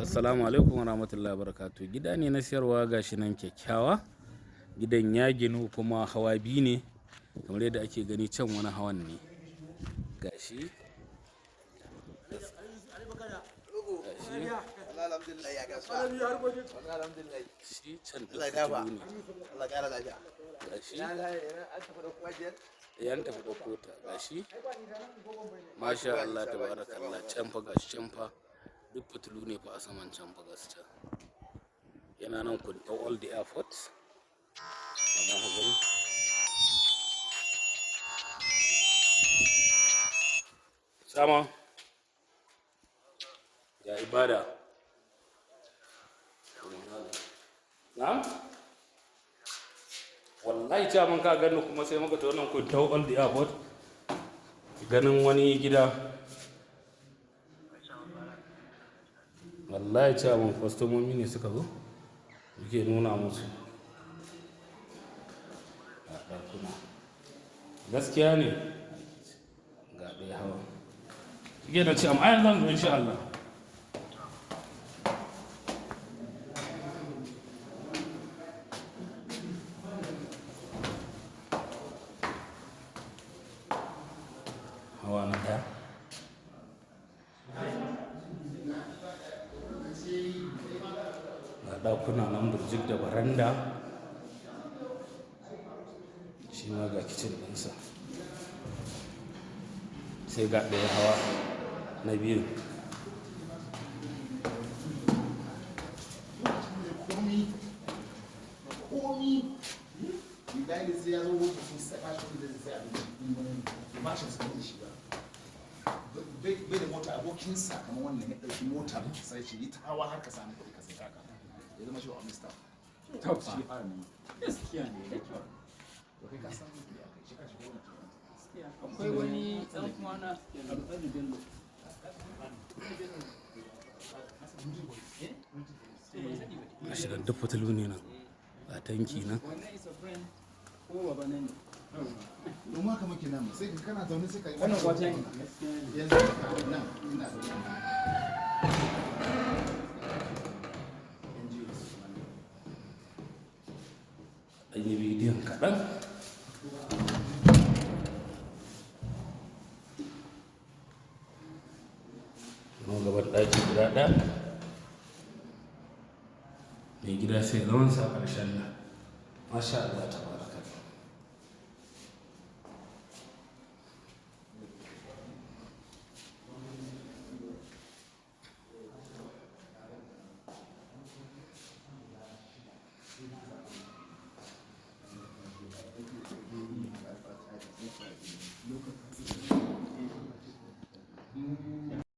Assalamu alaikum warahmatullahi wabarakatuh. Gida ne na siyarwa gashi nan kyakkyawa. Gidan ya ginu kuma hawa biyu ne kamar yadda ake gani, can wani hawan ne gashi. Shi can da fitilu ne gashi, yan tafi ɗauko ta gashi. Masha Allah tabarakallah. Can fa gashi, can fa duk fitilu ne fa a saman can fa gaskiya. Yana nan Kuntau Old Airport. Amma ka gani sama ya ibada. Na'am, wallahi caman ka gani kuma sai muka ta wannan Kuntau Old Airport ganin wani gida. Wallahi caman kwastomomi ne suka zo muke nuna musu ga ɗakuna gaskiya ne. Ga ɗaya hawa shige na ce amma ayan zan zo insha Allah. Hawa na ɗaya ga ɗakuna nan burjik da baranda, shi ma ga kicin ɗinsa. Sai ga ɗaya hawa na biyu. Bai da mota abokinsa kamar wannan ya ɗauki mota sai ce yi ta hawa har ka samu kuɗi ka sai kaka ya zama shi wa mista shi fara ne gaskiya ne da kyau to kai ka samu kuɗi a kai shi ka shigo na akwai wani ɗan kwana alƙali bello Ashirin duk fitilu ne nan ga tanki nan. don haka muke nan sai ka kana zaune sai ka yi wannan kwata ne yanzu nan ina zaune An yi bidiyon kaɗan. Nan gaban ɗaki guda ɗaya. Mai gida sai zamansa a ƙarshen nan. Masha Allah ta